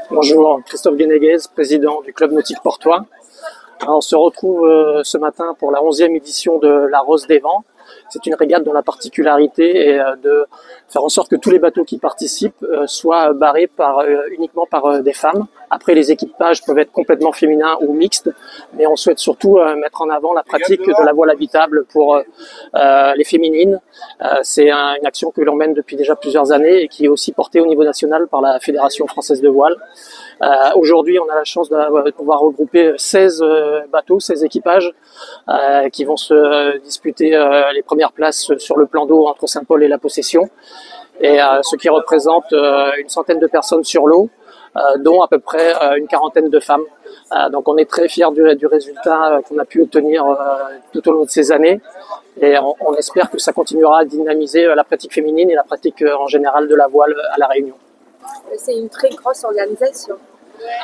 Bonjour, Christophe Guénéguez, président du Club Nautique Portois. Alors, on se retrouve ce matin pour la 11e édition de la Rose des Vents. C'est une régate dont la particularité est de faire en sorte que tous les bateaux qui participent soient barrés uniquement par des femmes. Après, les équipages peuvent être complètement féminins ou mixtes, mais on souhaite surtout mettre en avant la pratique de la voile habitable pour les féminines. C'est une action que l'on mène depuis déjà plusieurs années et qui est aussi portée au niveau national par la Fédération française de voile. Aujourd'hui, on a la chance de pouvoir regrouper 16 bateaux, 16 équipages qui vont se disputer les premières places sur le plan d'eau entre Saint-Paul et la Possession, et ce qui représente une centaine de personnes sur l'eau, dont à peu près une quarantaine de femmes. Donc on est très fiers du résultat qu'on a pu obtenir tout au long de ces années, et on espère que ça continuera à dynamiser la pratique féminine et la pratique en général de la voile à La Réunion. C'est une très grosse organisation.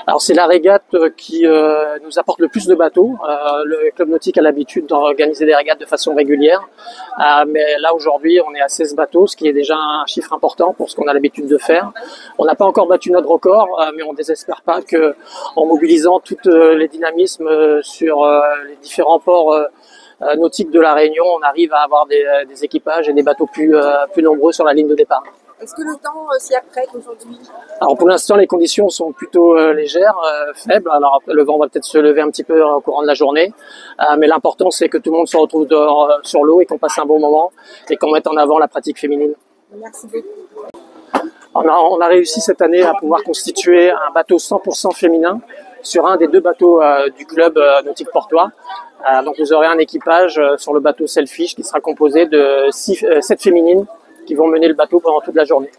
Alors c'est la régate qui nous apporte le plus de bateaux. Le club nautique a l'habitude d'organiser des régates de façon régulière, mais là aujourd'hui on est à 16 bateaux, ce qui est déjà un chiffre important pour ce qu'on a l'habitude de faire. On n'a pas encore battu notre record, mais on ne désespère pas que, en mobilisant tous les dynamismes sur les différents ports nautiques de la Réunion, on arrive à avoir des équipages et des bateaux plus nombreux sur la ligne de départ. Est-ce que le temps s'y apprête aujourd'hui? Alors pour l'instant, les conditions sont plutôt légères, faibles. Alors le vent va peut-être se lever un petit peu au courant de la journée, mais l'important c'est que tout le monde se retrouve dehors sur l'eau et qu'on passe un bon moment et qu'on mette en avant la pratique féminine. Merci beaucoup. On a réussi cette année à pouvoir constituer un bateau 100% féminin sur un des deux bateaux du club nautique portois. Donc vous aurez un équipage sur le bateau Selfish qui sera composé de 7 féminines qui vont mener le bateau pendant toute la journée.